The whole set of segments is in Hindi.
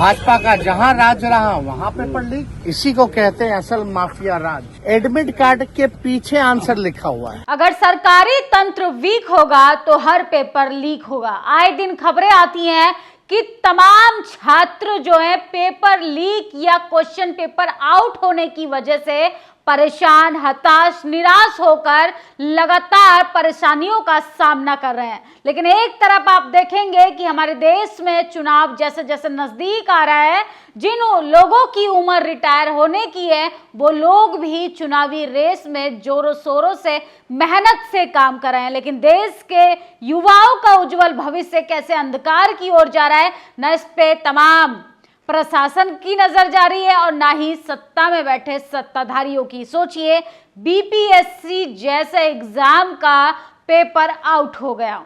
भाजपा का जहां राज रहा वहां पेपर लीक, इसी को कहते हैं असल माफिया राज। एडमिट कार्ड के पीछे आंसर लिखा हुआ है। अगर सरकारी तंत्र वीक होगा तो हर पेपर लीक होगा। आए दिन खबरें आती हैं कि तमाम छात्र जो है पेपर लीक या क्वेश्चन पेपर आउट होने की वजह से परेशान, हताश, निराश होकर लगातार परेशानियों का सामना कर रहे हैं। लेकिन एक तरफ आप देखेंगे कि हमारे देश में चुनाव जैसे जैसे नजदीक आ रहा है, जिन लोगों की उम्र रिटायर होने की है वो लोग भी चुनावी रेस में जोरों शोरों से मेहनत से काम कर रहे हैं। लेकिन देश के युवाओं का उज्जवल भविष्य कैसे अंधकार की ओर जा रहा है, न इस पे तमाम प्रशासन की नजर जा रही है और ना ही सत्ता में बैठे सत्ताधारियों की। सोचिए, बीपीएससी जैसे एग्जाम का पेपर आउट हो गया।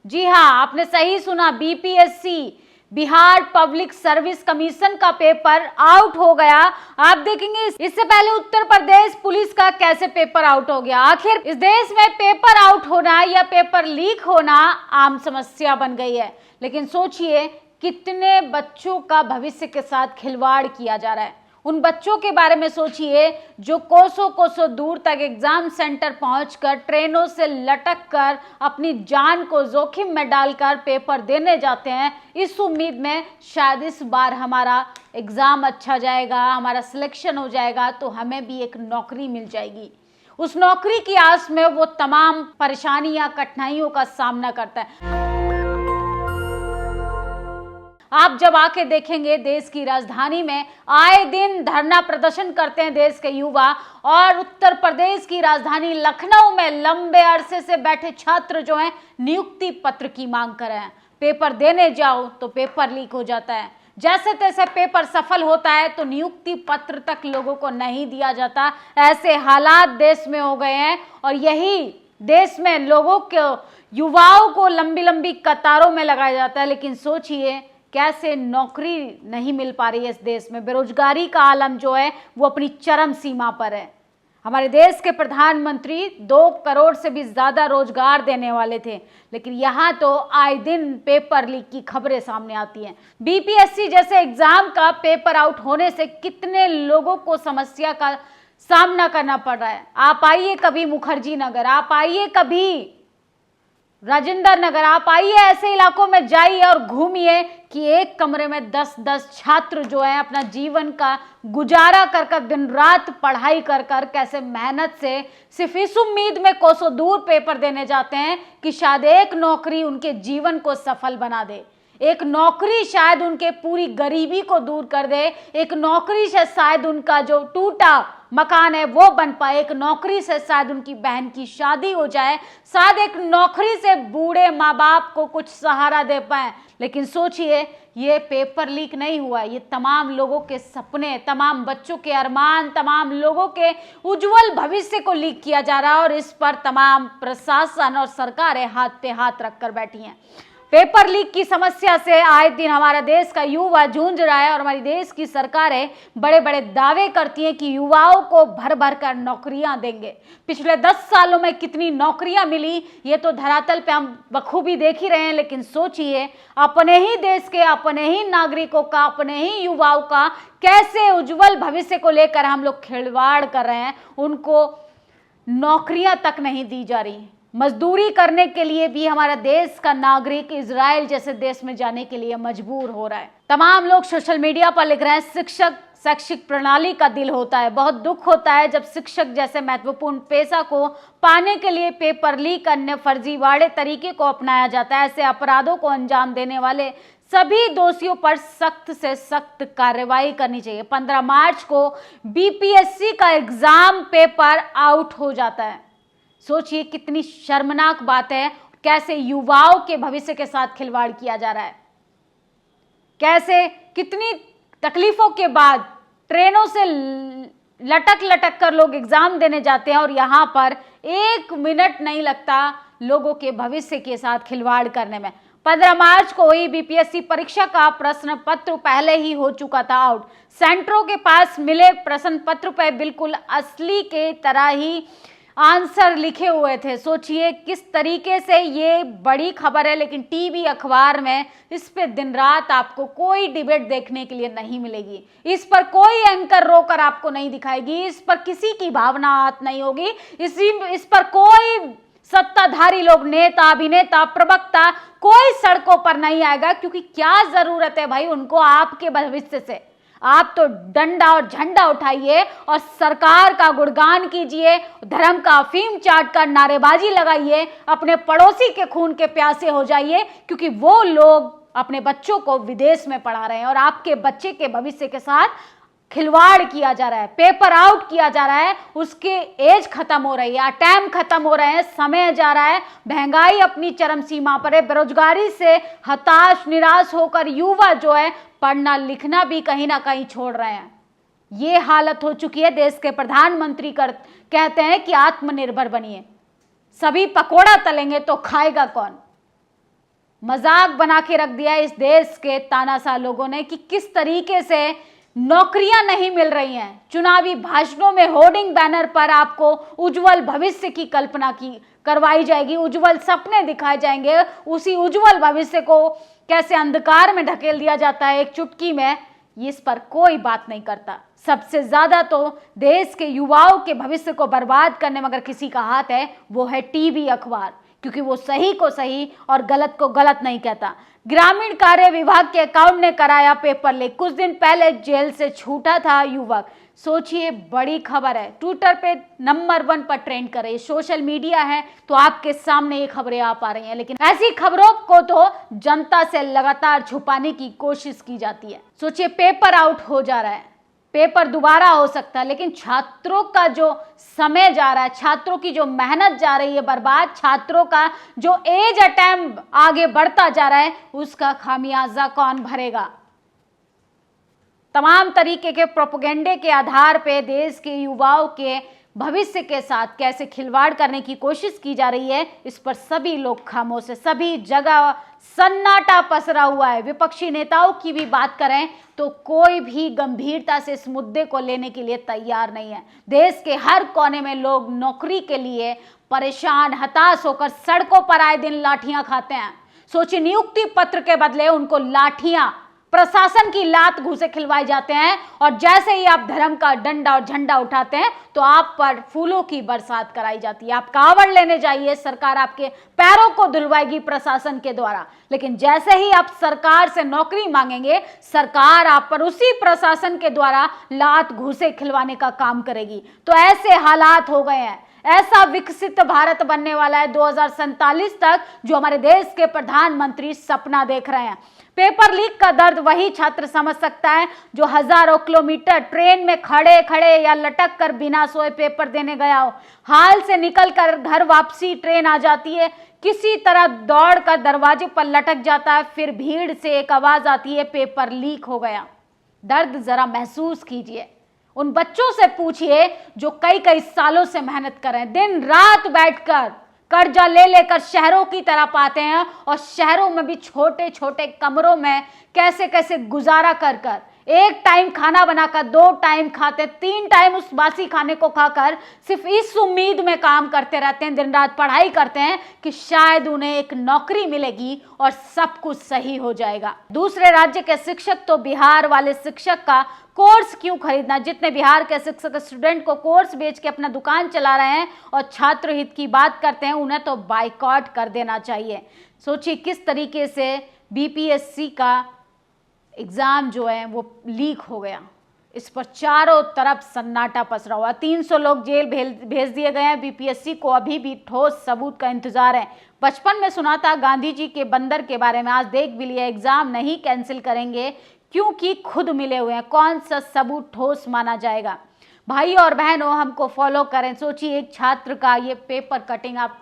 जी हां, आपने सही सुना, BPSC Bihar public service commission का पेपर आउट हो गया। आप देखेंगे इससे पहले उत्तर प्रदेश पुलिस का कैसे पेपर आउट हो गया। आखिर इस देश में पेपर आउट होना या पेपर लीक होना आम समस्या बन गई है। लेकिन सोचिए, कितने बच्चों का भविष्य के साथ खिलवाड़ किया जा रहा है। उन बच्चों के बारे में सोचिए जो कोसों कोसों दूर तक एग्जाम सेंटर पहुंचकर ट्रेनों से लटक कर अपनी जान को जोखिम में डालकर पेपर देने जाते हैं, इस उम्मीद में शायद इस बार हमारा एग्जाम अच्छा जाएगा, हमारा सिलेक्शन हो जाएगा तो हमें भी एक नौकरी मिल जाएगी। उस नौकरी की आस में वो तमाम परेशानियां, कठिनाइयों का सामना करता है। आप जब आके देखेंगे देश की राजधानी में आए दिन धरना प्रदर्शन करते हैं देश के युवा, और उत्तर प्रदेश की राजधानी लखनऊ में लंबे अरसे से बैठे छात्र जो हैं नियुक्ति पत्र की मांग कर रहे हैं। पेपर देने जाओ तो पेपर लीक हो जाता है, जैसे तैसे पेपर सफल होता है तो नियुक्ति पत्र तक लोगों को नहीं दिया जाता। ऐसे हालात देश में हो गए हैं और यही देश में लोगों को, युवाओं को लंबी लंबी कतारों में लगाया जाता है। लेकिन सोचिए कैसे नौकरी नहीं मिल पा रही है इस देश में। बेरोजगारी का आलम जो है वो अपनी चरम सीमा पर है। हमारे देश के प्रधानमंत्री 2 करोड़ से भी ज्यादा रोजगार देने वाले थे, लेकिन यहाँ तो आए दिन पेपर लीक की खबरें सामने आती हैं। बीपीएससी जैसे एग्जाम का पेपर आउट होने से कितने लोगों को समस्या का सामना करना पड़ रहा है। आप आइए कभी मुखर्जी नगर, आप आइए कभी राजेंद्र नगर, आप आइए ऐसे इलाकों में जाइए और घूमिए कि एक कमरे में 10-10 छात्र जो है अपना जीवन का गुजारा कर कर, दिन रात पढ़ाई कर कर, कैसे मेहनत से सिर्फ इस उम्मीद में कोसों दूर पेपर देने जाते हैं कि शायद एक नौकरी उनके जीवन को सफल बना दे, एक नौकरी शायद उनके पूरी गरीबी को दूर कर दे, एक नौकरी से शायद उनका जो टूटा मकान है वो बन पाए, एक नौकरी से शायद उनकी बहन की शादी हो जाए, शायद एक नौकरी से बूढ़े माँ बाप को कुछ सहारा दे पाए। लेकिन सोचिए, ये पेपर लीक नहीं हुआ, ये तमाम लोगों के सपने, तमाम बच्चों के अरमान, तमाम लोगों के उज्जवल भविष्य को लीक किया जा रहा है और इस पर तमाम प्रशासन और सरकारें हाथ पे हाथ रखकर बैठी हैं। पेपर लीक की समस्या से आए दिन हमारा देश का युवा जूझ रहा है और हमारी देश की सरकारें बड़े बड़े दावे करती हैं कि युवाओं को भर भर कर नौकरियां देंगे। पिछले 10 सालों में कितनी नौकरियां मिली ये तो धरातल पे हम बखूबी देख ही रहे हैं। लेकिन सोचिए, अपने ही देश के, अपने ही नागरिकों का, अपने ही युवाओं का कैसे उज्जवल भविष्य को लेकर हम लोग खिलवाड़ कर रहे हैं। उनको नौकरियां तक नहीं दी जा रही। मजदूरी करने के लिए भी हमारा देश का नागरिक इजराइल जैसे देश में जाने के लिए मजबूर हो रहा है। तमाम लोग सोशल मीडिया पर लिख रहे हैं, शिक्षक शैक्षिक प्रणाली का दिल होता है। बहुत दुख होता है जब शिक्षक जैसे महत्वपूर्ण पेशा को पाने के लिए पेपर लीक, अन्य फर्जीवाड़े तरीके को अपनाया जाता है। ऐसे अपराधों को अंजाम देने वाले सभी दोषियों पर सख्त से सख्त कार्रवाई करनी चाहिए। 15 मार्च को बीपीएससी का एग्जाम पेपर आउट हो जाता है। सोचिए कितनी शर्मनाक बात है, कैसे युवाओं के भविष्य के साथ खिलवाड़ किया जा रहा है, कैसे कितनी तकलीफों के बाद ट्रेनों से लटक लटक कर लोग एग्जाम देने जाते हैं और यहाँ पर 1 मिनट नहीं लगता लोगों के भविष्य के साथ खिलवाड़ करने में। 15 मार्च को हुई बीपीएससी परीक्षा का प्रश्न पत्र पहले ही हो चुका था आउट। सेंटरों के पास मिले प्रश्न पत्र पर बिल्कुल असली के तरह ही आंसर लिखे हुए थे। सोचिए किस तरीके से, ये बड़ी खबर है लेकिन टीवी अखबार में इस पे दिन रात आपको कोई डिबेट देखने के लिए नहीं मिलेगी। इस पर कोई एंकर रोकर आपको नहीं दिखाएगी, इस पर किसी की भावना हाथ नहीं होगी, इस पर कोई सत्ताधारी लोग, नेता, अभिनेता, प्रवक्ता कोई सड़कों पर नहीं आएगा, क्योंकि क्या जरूरत है भाई उनको आपके भविष्य से। आप तो डंडा और झंडा उठाइए और सरकार का गुणगान कीजिए, धर्म का अफीम चाट कर नारेबाजी लगाइए, अपने पड़ोसी के खून के प्यासे हो जाइए, क्योंकि वो लोग अपने बच्चों को विदेश में पढ़ा रहे हैं और आपके बच्चे के भविष्य के साथ खिलवाड़ किया जा रहा है, पेपर आउट किया जा रहा है, उसके एज खत्म हो रही है, टाइम खत्म हो रहे हैं, समय जा रहा है, महंगाई अपनी चरम सीमा पर है, बेरोजगारी से हताश निराश होकर युवा जो है पढ़ना लिखना भी कहीं ना कहीं छोड़ रहे हैं। ये हालत हो चुकी है। देश के प्रधानमंत्री कहते हैं कि आत्मनिर्भर बनिए, सभी पकोड़ा तलेंगे तो खाएगा कौन। मजाक बना के रख दिया इस देश के तानाशाह लोगों ने कि किस तरीके से नौकरियां नहीं मिल रही हैं। चुनावी भाषणों में होर्डिंग बैनर पर आपको उज्जवल भविष्य की कल्पना की करवाई जाएगी, उज्जवल सपने दिखाए जाएंगे, उसी उज्जवल भविष्य को कैसे अंधकार में ढकेल दिया जाता है एक चुटकी में, इस पर कोई बात नहीं करता। सबसे ज्यादा तो देश के युवाओं के भविष्य को बर्बाद करने में अगर किसी का हाथ है वो है टीवी अखबार, क्योंकि वो सही को सही और गलत को गलत नहीं कहता। ग्रामीण कार्य विभाग के अकाउंट ने कराया पेपर लीक, कुछ दिन पहले जेल से छूटा था युवक। सोचिए बड़ी खबर है, ट्विटर पे नंबर 1 पर ट्रेंड कर रही है, सोशल मीडिया है तो आपके सामने ये खबरें आ पा रही हैं, लेकिन ऐसी खबरों को तो जनता से लगातार छुपाने की कोशिश की जाती है। सोचिए पेपर आउट हो जा रहा है, पेपर दोबारा हो सकता है, लेकिन छात्रों का जो समय जा रहा है, छात्रों की जो मेहनत जा रही है बर्बाद, छात्रों का जो एज अटैम्प्ट आगे बढ़ता जा रहा है, उसका खामियाजा कौन भरेगा। तमाम तरीके के प्रोपेगेंडे के आधार पे देश के युवाओं के भविष्य के साथ कैसे खिलवाड़ करने की कोशिश की जा रही है, इस पर सभी लोग खामोश है, सभी जगह सन्नाटा पसरा हुआ है। विपक्षी नेताओं की भी बात करें तो कोई भी गंभीरता से इस मुद्दे को लेने के लिए तैयार नहीं है। देश के हर कोने में लोग नौकरी के लिए परेशान हताश होकर सड़कों पर आए दिन लाठियां खाते हैं। सोचिए नियुक्ति पत्र के बदले उनको लाठियां, प्रशासन की लात घूंसे खिलवाए जाते हैं, और जैसे ही आप धर्म का डंडा और झंडा उठाते हैं तो आप पर फूलों की बरसात कराई जाती है। आप कावड़ लेने जाइए, सरकार आपके पैरों को धुलवाएगी प्रशासन के द्वारा, लेकिन जैसे ही आप सरकार से नौकरी मांगेंगे, सरकार आप पर उसी प्रशासन के द्वारा लात घूंसे खिलवाने का काम करेगी। तो ऐसे हालात हो गए हैं। ऐसा विकसित भारत बनने वाला है 2047 तक, जो हमारे देश के प्रधानमंत्री सपना देख रहे हैं। पेपर लीक का दर्द वही छात्र समझ सकता है जो हजारों किलोमीटर ट्रेन में खड़े खड़े या लटक कर बिना सोए पेपर देने गया हो। हाल से निकलकर घर वापसी ट्रेन आ जाती है, किसी तरह दौड़कर दरवाजे पर लटक जाता है, फिर भीड़ से एक आवाज आती है, पेपर लीक हो गया। दर्द जरा महसूस कीजिए। उन बच्चों से पूछिए जो कई कई सालों से मेहनत कर रहे हैं, दिन रात बैठकर कर्जा ले लेकर शहरों की तरफ आते हैं, और शहरों में भी छोटे छोटे कमरों में कैसे कैसे गुजारा कर कर एक टाइम खाना बनाकर 2 टाइम खाते, 3 टाइम उस बासी खाने को खाकर सिर्फ इस उम्मीद में काम करते रहते हैं, दिन रात पढ़ाई करते हैं कि शायद उन्हें एक नौकरी मिलेगी और सब कुछ सही हो जाएगा। दूसरे राज्य के शिक्षक तो बिहार वाले शिक्षक का कोर्स क्यों खरीदना, जितने बिहार के शिक्षक स्टूडेंट को कोर्स बेच के अपना दुकान चला रहे हैं और छात्र हित की बात करते हैं, उन्हें तो बाइकआउट कर देना चाहिए। सोचिए किस तरीके से बीपीएससी का एग्जाम जो है वो लीक हो गया, इस पर चारों तरफ सन्नाटा पसरा हुआ। 300 लोग जेल भेज दिए गए हैं। बीपीएससी को अभी भी ठोस सबूत का इंतजार है। बचपन में सुना था गांधी जी के बंदर के बारे में, आज देख भी लिया, एग्जाम नहीं कैंसिल करेंगे क्योंकि खुद मिले हुए हैं। कौन सा सबूत ठोस माना जाएगा। भाई और बहनों, हमको फॉलो करें। सोचिए एक छात्र का ये पेपर कटिंग आप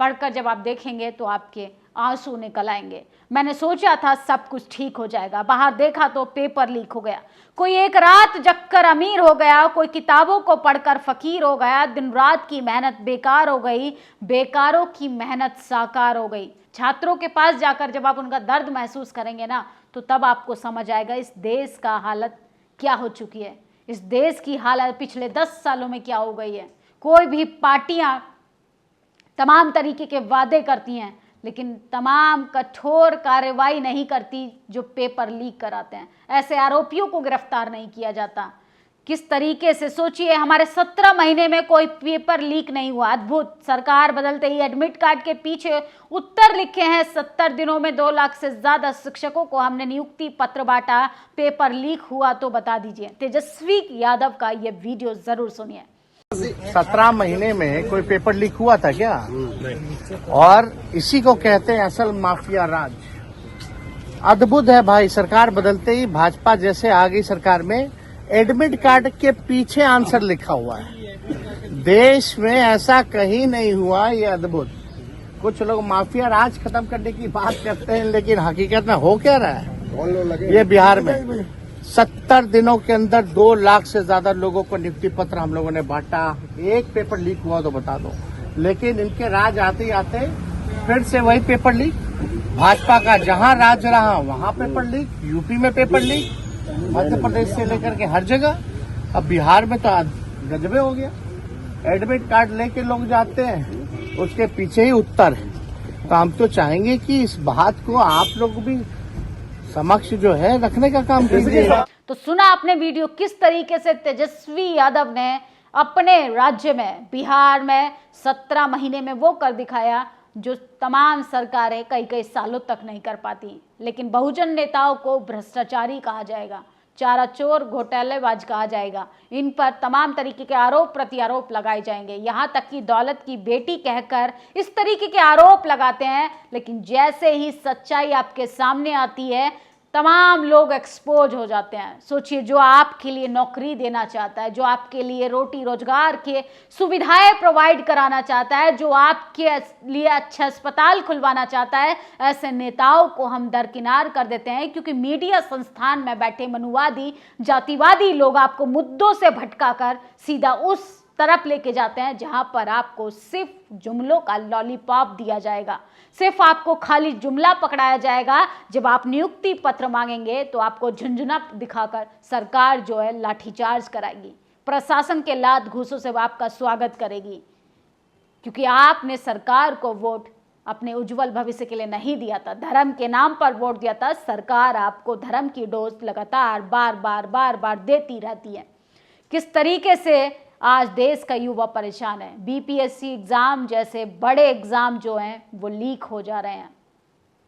पढ़कर जब आप देखेंगे तो आपके आंसू निकल आएंगे। मैंने सोचा था सब कुछ ठीक हो जाएगा, बाहर देखा तो पेपर लीक हो गया। कोई एक रात जगकर अमीर हो गया, कोई किताबों को पढ़कर फकीर हो गया। दिन रात की मेहनत बेकार हो गई, बेकारों की मेहनत साकार हो गई। छात्रों के पास जाकर जब आप उनका दर्द महसूस करेंगे ना, तो तब आपको समझ आएगा इस देश का हालत क्या हो चुकी है, इस देश की हालत पिछले 10 सालों में क्या हो गई है। कोई भी पार्टियां तमाम तरीके के वादे करती हैं, लेकिन तमाम कठोर कार्रवाई नहीं करती जो पेपर लीक कराते हैं। ऐसे आरोपियों को गिरफ्तार नहीं किया जाता। किस तरीके से सोचिए, हमारे 17 महीने में कोई पेपर लीक नहीं हुआ। अद्भुत। सरकार बदलते ही एडमिट कार्ड के पीछे उत्तर लिखे हैं। 70 दिनों में 2 लाख से ज्यादा शिक्षकों को हमने नियुक्ति पत्र बांटा। पेपर लीक हुआ तो बता दीजिए। तेजस्वी यादव का ये वीडियो जरूर सुनिए। 17 महीने में कोई पेपर लीक हुआ था क्या? और इसी को कहते हैं असल माफिया राज। अद्भुत है भाई। सरकार बदलते ही भाजपा जैसे आ गई सरकार में, एडमिट कार्ड के पीछे आंसर लिखा हुआ है। देश में ऐसा कहीं नहीं हुआ। ये अद्भुत। कुछ लोग माफिया राज खत्म करने की बात करते हैं, लेकिन हकीकत में हो क्या रहा है? ये बिहार में 70 दिनों के अंदर 2 लाख से ज्यादा लोगों को नियुक्ति पत्र हम लोगों ने बांटा। एक पेपर लीक हुआ तो बता दो। लेकिन इनके राज आते ही आते फिर से वही पेपर लीक। भाजपा का जहां राज रहा वहां पेपर लीक, यूपी में पेपर लीक, मध्य प्रदेश से लेकर के हर जगह। अब बिहार में तो गजबे हो गया। एडमिट कार्ड लेके लोग जाते हैं, उसके पीछे ही उत्तर है। तो हम तो चाहेंगे कि इस बात को आप लोग भी समक्ष जो है रखने का काम कीजिए। तो सुना आपने वीडियो, किस तरीके से तेजस्वी यादव ने अपने राज्य में बिहार में 17 महीने में वो कर दिखाया जो तमाम सरकारें कई सालों तक नहीं कर पाती। लेकिन बहुजन नेताओं को भ्रष्टाचारी कहा जाएगा, चारा चोर, घोटालेबाज कहा जाएगा। इन पर तमाम तरीके के आरोप प्रत्यारोप लगाए जाएंगे। यहां तक कि दौलत की बेटी कहकर इस तरीके के आरोप लगाते हैं, लेकिन जैसे ही सच्चाई आपके सामने आती है तमाम लोग एक्सपोज हो जाते हैं। सोचिए, जो आपके लिए नौकरी देना चाहता है, जो आपके लिए रोटी रोजगार के सुविधाएं प्रोवाइड कराना चाहता है, जो आपके लिए अच्छा अस्पताल खुलवाना चाहता है, ऐसे नेताओं को हम दरकिनार कर देते हैं। क्योंकि मीडिया संस्थान में बैठे मनुवादी, जातिवादी लोग आपको मुद्दों से भटकाकर सीधा उस तरफ लेके जाते हैं जहां पर आपको सिर्फ जुमलों का लॉलीपॉप दिया जाएगा। सिर्फ आपको खाली जुमला पकड़ाया जाएगा। जब आप नियुक्ति पत्र मांगेंगे तो आपको झुंझुना दिखाकर सरकार जो है लाठीचार्ज कराएगी। प्रशासन के लात घूसों से आपका स्वागत करेगी। क्योंकि आपने सरकार को वोट अपने उज्जवल भविष्य के लिए नहीं दिया था, धर्म के नाम पर वोट दिया था। सरकार आपको धर्म की डोज लगातार बार बार देती रहती है। किस तरीके से आज देश का युवा परेशान है। बीपीएससी एग्जाम जैसे बड़े एग्जाम जो हैं वो लीक हो जा रहे हैं।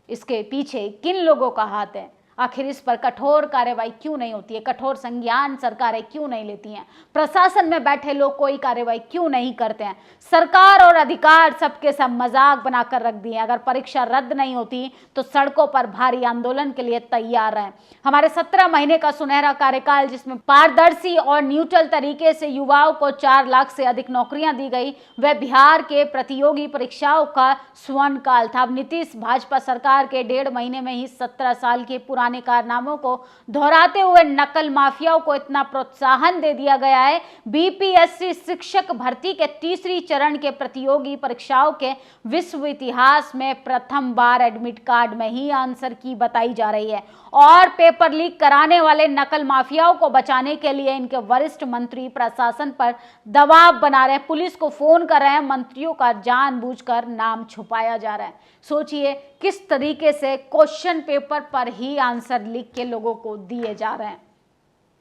इसके पीछे किन लोगों का हाथ है? आखिर इस पर कठोर कार्रवाई क्यों नहीं होती है? कठोर संज्ञान सरकारें क्यों नहीं लेती हैं? प्रशासन में बैठे लोग कोई कार्रवाई क्यों नहीं करते हैं? सरकार और अधिकार सबके सब मजाक बनाकर रख दिए। अगर परीक्षा रद्द नहीं होती तो सड़कों पर भारी आंदोलन के लिए तैयार हैं। हमारे 17 महीने का सुनहरा कार्यकाल, जिसमें पारदर्शी और न्यूट्रल तरीके से युवाओं को 4 लाख से अधिक नौकरियां दी गई, वह बिहार के प्रतियोगी परीक्षाओं का स्वर्ण काल था। अब नीतीश भाजपा सरकार के 1.5 महीने में ही 17 साल के पुराने कारनामों को दोहराते हुए नकल माफियाओं को इतना प्रोत्साहन दे दिया गया है। बीपीएससी शिक्षक भर्ती के 3री चरण के प्रतियोगी परीक्षाओं के विश्व इतिहास में प्रथम बार एडमिट कार्ड में ही आंसर की बताई जा रही है। और पेपर लीक कराने वाले नकल माफियाओं को बचाने के लिए इनके वरिष्ठ मंत्री प्रशासन पर दबाव बना रहे हैं, पुलिस को फोन कर रहे हैं, मंत्रियों का जानबूझकर नाम छुपाया जा रहा है। सोचिए किस तरीके से क्वेश्चन पेपर पर ही आंसर लिख के लोगों को दिए जा रहे हैं।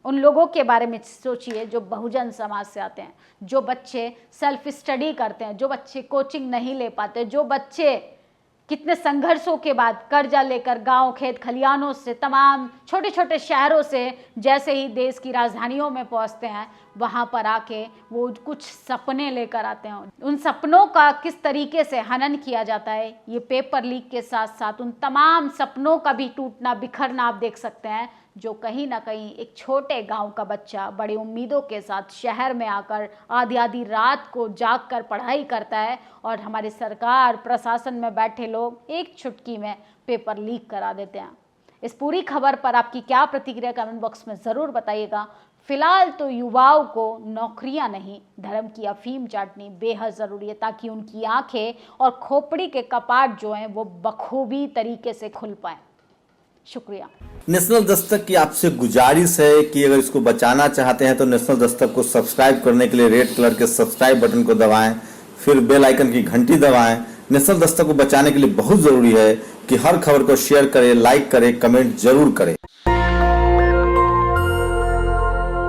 उन लोगों के बारे में सोचिए जो बहुजन समाज से आते हैं, जो बच्चे सेल्फ स्टडी करते हैं, जो बच्चे कोचिंग नहीं ले पाते, जो बच्चे कितने संघर्षों के बाद कर्जा लेकर गांव खेत खलियानों से, तमाम छोटे छोटे शहरों से जैसे ही देश की राजधानियों में पहुंचते हैं, वहां पर आके वो कुछ सपने लेकर आते हैं। उन सपनों का किस तरीके से हनन किया जाता है, ये पेपर लीक के साथ साथ उन तमाम सपनों का भी टूटना बिखरना आप देख सकते हैं। जो कहीं ना कहीं एक छोटे गांव का बच्चा बड़ी उम्मीदों के साथ शहर में आकर आधी आधी रात को जाग कर पढ़ाई करता है, और हमारी सरकार प्रशासन में बैठे लोग एक चुटकी में पेपर लीक करा देते हैं। इस पूरी खबर पर आपकी क्या प्रतिक्रिया कमेंट बॉक्स में ज़रूर बताइएगा। फिलहाल तो युवाओं को नौकरियां नहीं, धर्म की अफीम चाटनी बेहद ज़रूरी है, ताकि उनकी आंखें और खोपड़ी के कपाट जो हैं वो बखूबी तरीके से खुल पाएँ। शुक्रिया। नेशनल दस्तक की आपसे गुजारिश है कि अगर इसको बचाना चाहते हैं तो नेशनल दस्तक को सब्सक्राइब करने के लिए रेड कलर के सब्सक्राइब बटन को दबाएं, फिर बेल आइकन की घंटी दबाएं। नेशनल दस्तक को बचाने के लिए बहुत जरूरी है कि हर खबर को शेयर करें, लाइक करें, कमेंट जरूर करें।